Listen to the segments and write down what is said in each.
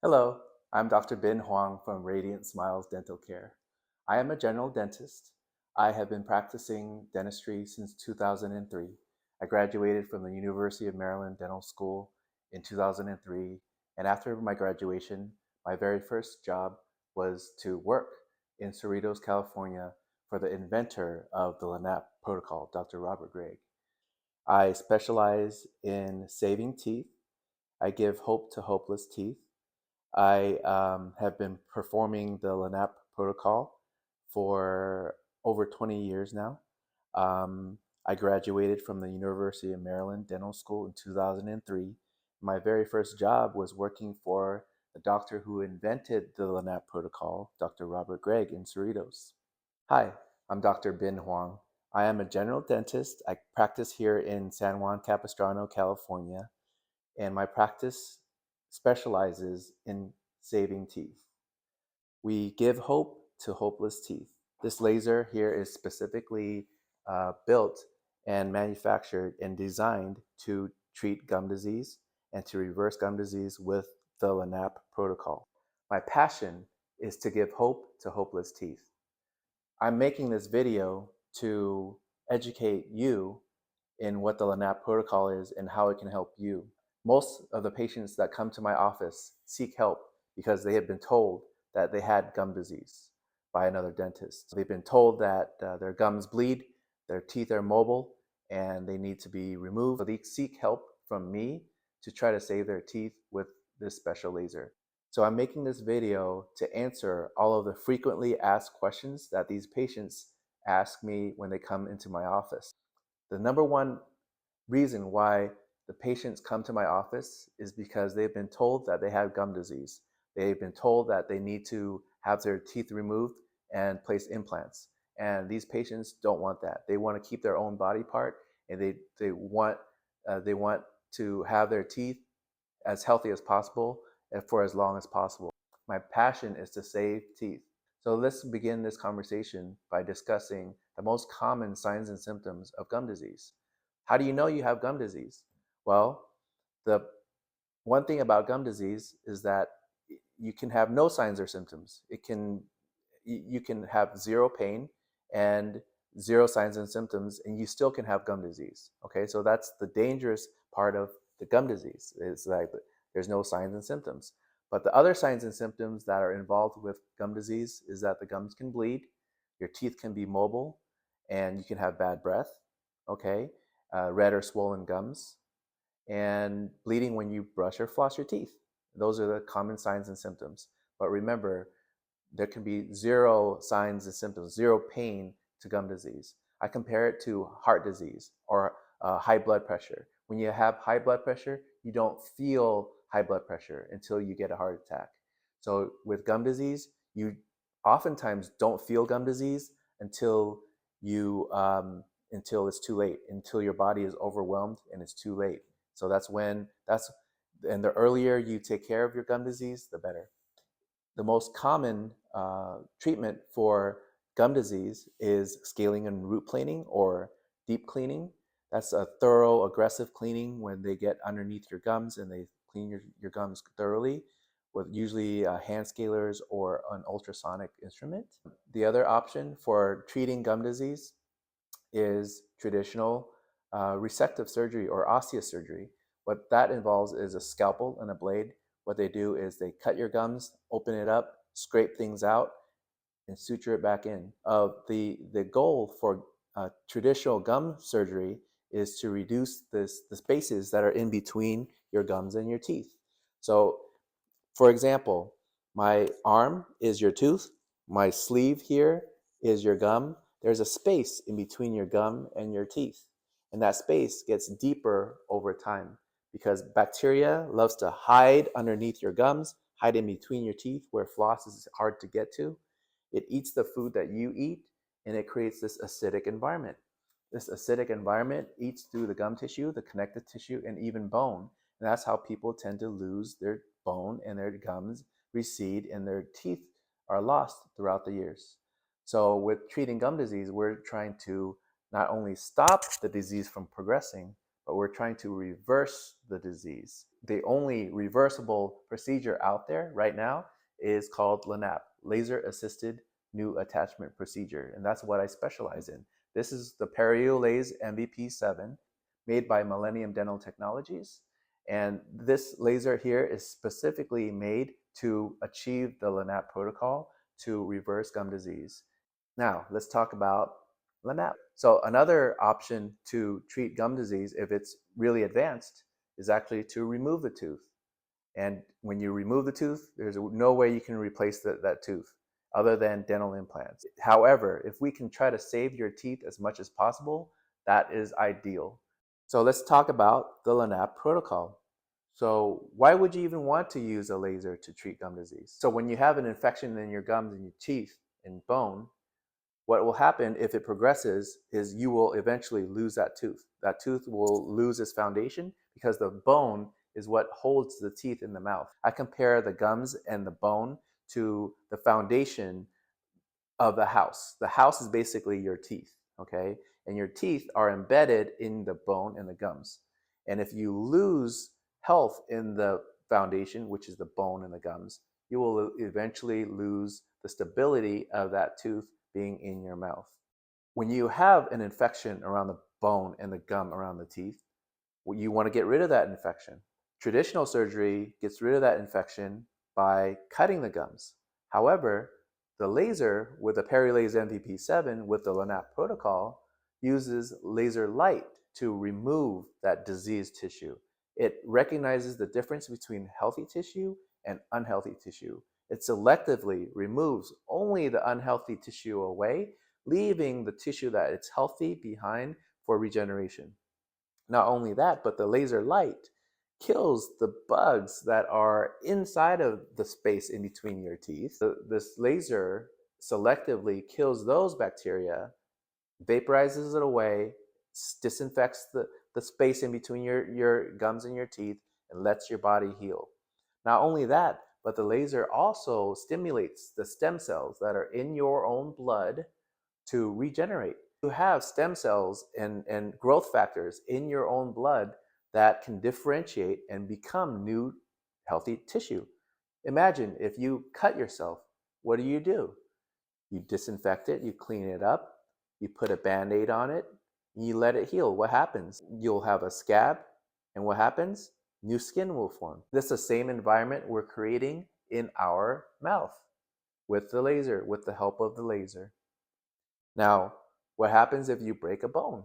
Hello, I'm Dr. Bin Huang from Radiant Smiles Dental Care. I am a general dentist. I have been practicing dentistry since 2003. I graduated from the University of Maryland Dental School in 2003, and after my graduation, my very first job was to work in Cerritos, California for the inventor of the LANAP protocol, Dr. Robert Gregg. I specialize in saving teeth. I give hope to hopeless teeth. I have been performing the LANAP protocol for over 20 years now. I graduated from the University of Maryland Dental School in 2003. My very first job was working for the doctor who invented the LANAP protocol, Dr. Robert Gregg in Cerritos. Hi, I'm Dr. Bin Huang. I am a general dentist. I practice here in San Juan Capistrano, California, and my practice specializes in saving teeth. We give hope to hopeless teeth. This laser here is specifically built and manufactured and designed to treat gum disease and to reverse gum disease with the LANAP protocol. My passion is to give hope to hopeless teeth. I'm making this video to educate you in what the LANAP protocol is and how it can help you. Most of the patients that come to my office seek help because they have been told that they had gum disease by another dentist. They've been told that their gums bleed, their teeth are mobile, and they need to be removed. So they seek help from me to try to save their teeth with this special laser. So I'm making this video to answer all of the frequently asked questions that these patients ask me when they come into my office. The number one reason why the patients come to my office is because they've been told that they have gum disease. They've been told that they need to have their teeth removed and place implants. And these patients don't want that. They want to keep their own body part, and they want to have their teeth as healthy as possible and for as long as possible. My passion is to save teeth. So let's begin this conversation by discussing the most common signs and symptoms of gum disease. How do you know you have gum disease? Well, the one thing about gum disease is that you can have no signs or symptoms. You can have zero pain and zero signs and symptoms, and you still can have gum disease. Okay, so that's the dangerous part of the gum disease, is like there's no signs and symptoms. But the other signs and symptoms that are involved with gum disease is that the gums can bleed, your teeth can be mobile, and you can have bad breath, okay, red or swollen gums, and bleeding when you brush or floss your teeth. Those are the common signs and symptoms. But remember, there can be zero signs and symptoms, zero pain to gum disease. I compare it to heart disease or high blood pressure. When you have high blood pressure, you don't feel high blood pressure until you get a heart attack. So with gum disease, you oftentimes don't feel gum disease until you until it's too late, until your body is overwhelmed and it's too late. So and the earlier you take care of your gum disease, the better. The most common treatment for gum disease is scaling and root planing or deep cleaning. That's a thorough, aggressive cleaning when they get underneath your gums and they clean your gums thoroughly with usually hand scalers or an ultrasonic instrument. The other option for treating gum disease is traditional resective surgery or osseous surgery. What that involves is a scalpel and a blade. What they do is they cut your gums, open it up, scrape things out, and suture it back in. The goal for traditional gum surgery is to reduce the spaces that are in between your gums and your teeth. So, for example, my arm is your tooth, my sleeve here is your gum. There's a space in between your gum and your teeth, and that space gets deeper over time because bacteria loves to hide underneath your gums, hide in between your teeth where floss is hard to get to. It eats the food that you eat, and it creates this acidic environment. This acidic environment eats through the gum tissue, the connective tissue, and even bone. And that's how people tend to lose their bone and their gums recede and their teeth are lost throughout the years. So with treating gum disease, we're trying to not only stop the disease from progressing, but we're trying to reverse the disease. The only reversible procedure out there right now is called LANAP, Laser Assisted New Attachment Procedure, and that's what I specialize in. This is the Periolase MVP7 made by Millennium Dental Technologies. And this laser here is specifically made to achieve the LANAP protocol to reverse gum disease. Now, let's talk about LANAP. So another option to treat gum disease, if it's really advanced, is actually to remove the tooth. And when you remove the tooth, there's no way you can replace that tooth other than dental implants. However, if we can try to save your teeth as much as possible, that is ideal. So let's talk about the LANAP protocol. So why would you even want to use a laser to treat gum disease? So when you have an infection in your gums and your teeth and bone, what will happen if it progresses is you will eventually lose that tooth. That tooth will lose its foundation because the bone is what holds the teeth in the mouth. I compare the gums and the bone to the foundation of the house. The house is basically your teeth, okay? And your teeth are embedded in the bone and the gums. And if you lose health in the foundation, which is the bone and the gums, you will eventually lose the stability of that tooth being in your mouth. When you have an infection around the bone and the gum around the teeth, you want to get rid of that infection. Traditional surgery gets rid of that infection by cutting the gums. However, the laser with the Periolase MVP7 with the LANAP protocol uses laser light to remove that diseased tissue. It recognizes the difference between healthy tissue and unhealthy tissue. It selectively removes only the unhealthy tissue away, leaving the tissue that it's healthy behind for regeneration. Not only that, but the laser light kills the bugs that are inside of the space in between your teeth. This laser selectively kills those bacteria, vaporizes it away, disinfects the space in between your gums and your teeth, and lets your body heal. Not only that, but the laser also stimulates the stem cells that are in your own blood to regenerate. You have stem cells and growth factors in your own blood that can differentiate and become new healthy tissue. Imagine if you cut yourself, what do? You disinfect it, you clean it up, you put a band-aid on it, and you let it heal. What happens? You'll have a scab, and what happens? New skin will form. This is the same environment we're creating in our mouth with the laser, with the help of the laser. Now, what happens if you break a bone?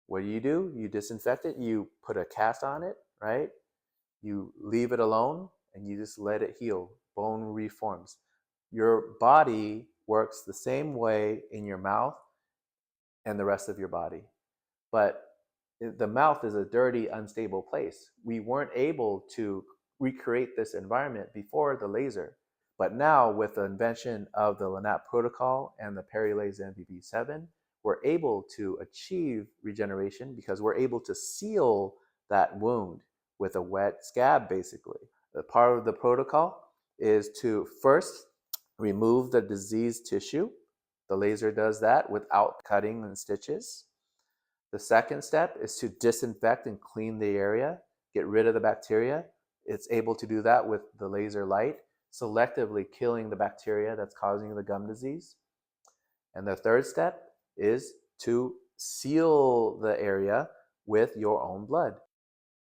What do? You disinfect it, you put a cast on it, right? You leave it alone and you just let it heal. Bone reforms. Your body works the same way in your mouth and the rest of your body. But the mouth is a dirty, unstable place. We weren't able to recreate this environment before the laser. But now, with the invention of the LANAP protocol and the Periolase MVP7, we're able to achieve regeneration because we're able to seal that wound with a wet scab, basically. The part of the protocol is to first remove the diseased tissue. The laser does that without cutting and stitches. The second step is to disinfect and clean the area, get rid of the bacteria. It's able to do that with the laser light, selectively killing the bacteria that's causing the gum disease. And the third step is to seal the area with your own blood.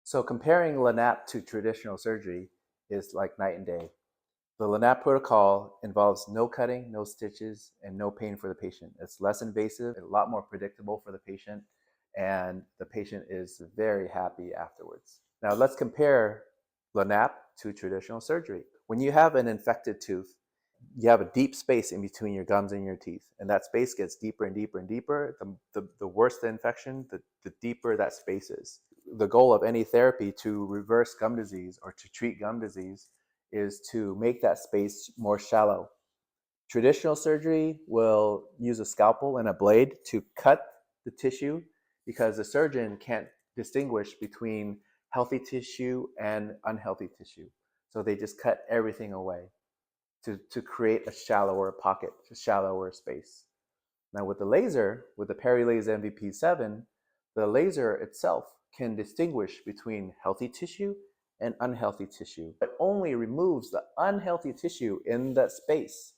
So comparing LANAP to traditional surgery is like night and day. The LANAP protocol involves no cutting, no stitches, and no pain for the patient. It's less invasive, a lot more predictable for the patient, and the patient is very happy afterwards. Now let's compare LANAP to traditional surgery. When you have an infected tooth, you have a deep space in between your gums and your teeth, and that space gets deeper and deeper and deeper. The worse the infection, the deeper that space is. The goal of any therapy to reverse gum disease or to treat gum disease is to make that space more shallow. Traditional surgery will use a scalpel and a blade to cut the tissue because the surgeon can't distinguish between healthy tissue and unhealthy tissue. So they just cut everything away to create a shallower pocket, a shallower space. Now with the laser, with the Periolase MVP7, the laser itself can distinguish between healthy tissue and unhealthy tissue. It only removes the unhealthy tissue in that space,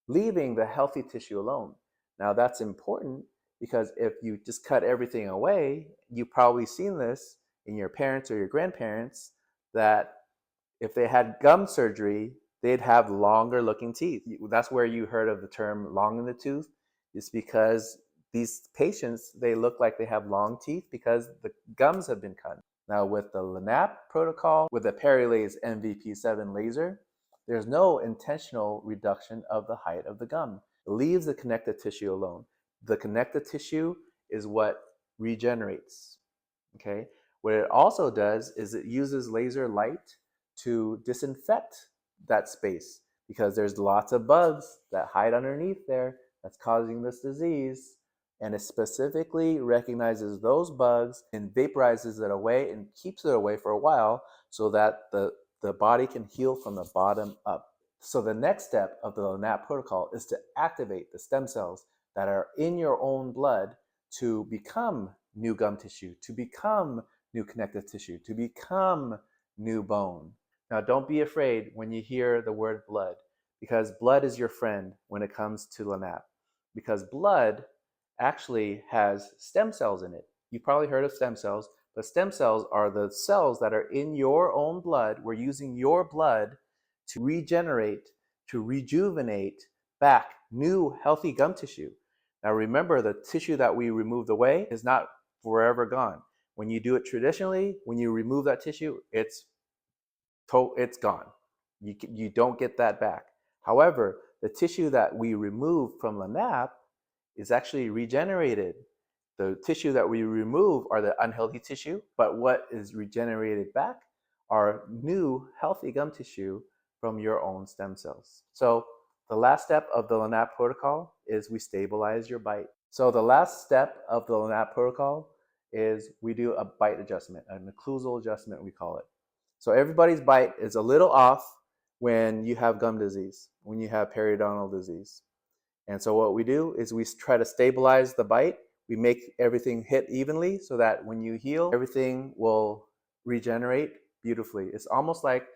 leaving the healthy tissue alone. Now that's important because if you just cut everything away, you've probably seen this in your parents or your grandparents, that if they had gum surgery, they'd have longer looking teeth. That's where you heard of the term long in the tooth. It's because these patients, they look like they have long teeth because the gums have been cut. Now with the LANAP protocol, with the PeriLase MVP7 laser, there's no intentional reduction of the height of the gum. It leaves the connective tissue alone. The connective tissue is what regenerates. Okay. What it also does is it uses laser light to disinfect that space because there's lots of bugs that hide underneath there that's causing this disease. And it specifically recognizes those bugs and vaporizes it away and keeps it away for a while so that the body can heal from the bottom up. So the next step of the LANAP protocol is to activate the stem cells that are in your own blood to become new gum tissue, to become new connective tissue, to become new bone. Now, don't be afraid when you hear the word blood, because blood is your friend when it comes to LANAP, because blood actually has stem cells in it. You've probably heard of stem cells, but stem cells are the cells that are in your own blood. We're using your blood to regenerate, to rejuvenate back new healthy gum tissue. Now remember, the tissue that we removed away is not forever gone. When you do it traditionally, when you remove that tissue, it's gone. You don't get that back. However, the tissue that we remove from LANAP is actually regenerated. The tissue that we remove are the unhealthy tissue, but what is regenerated back are new healthy gum tissue from your own stem cells. So the last step of the LANAP protocol is we stabilize your bite. So the last step of the LANAP protocol is we do a bite adjustment, an occlusal adjustment we call it. So everybody's bite is a little off when you have gum disease, when you have periodontal disease. And so what we do is we try to stabilize the bite. We make everything hit evenly so that when you heal, everything will regenerate beautifully. It's almost like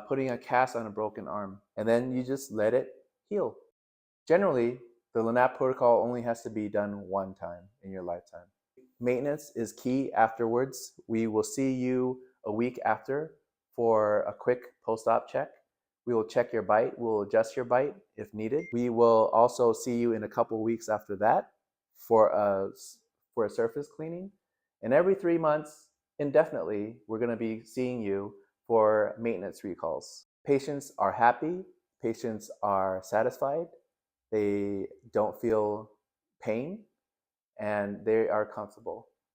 putting a cast on a broken arm, and then you just let it heal. Generally, the LANAP protocol only has to be done one time in your lifetime. Maintenance is key afterwards. We will see you a week after for a quick post-op check. We will check your bite. We'll adjust your bite if needed. We will also see you in a couple weeks after that for a surface cleaning. And every 3 months, indefinitely, we're going to be seeing you for maintenance recalls. Patients are happy. Patients are satisfied. They don't feel pain, and they are comfortable.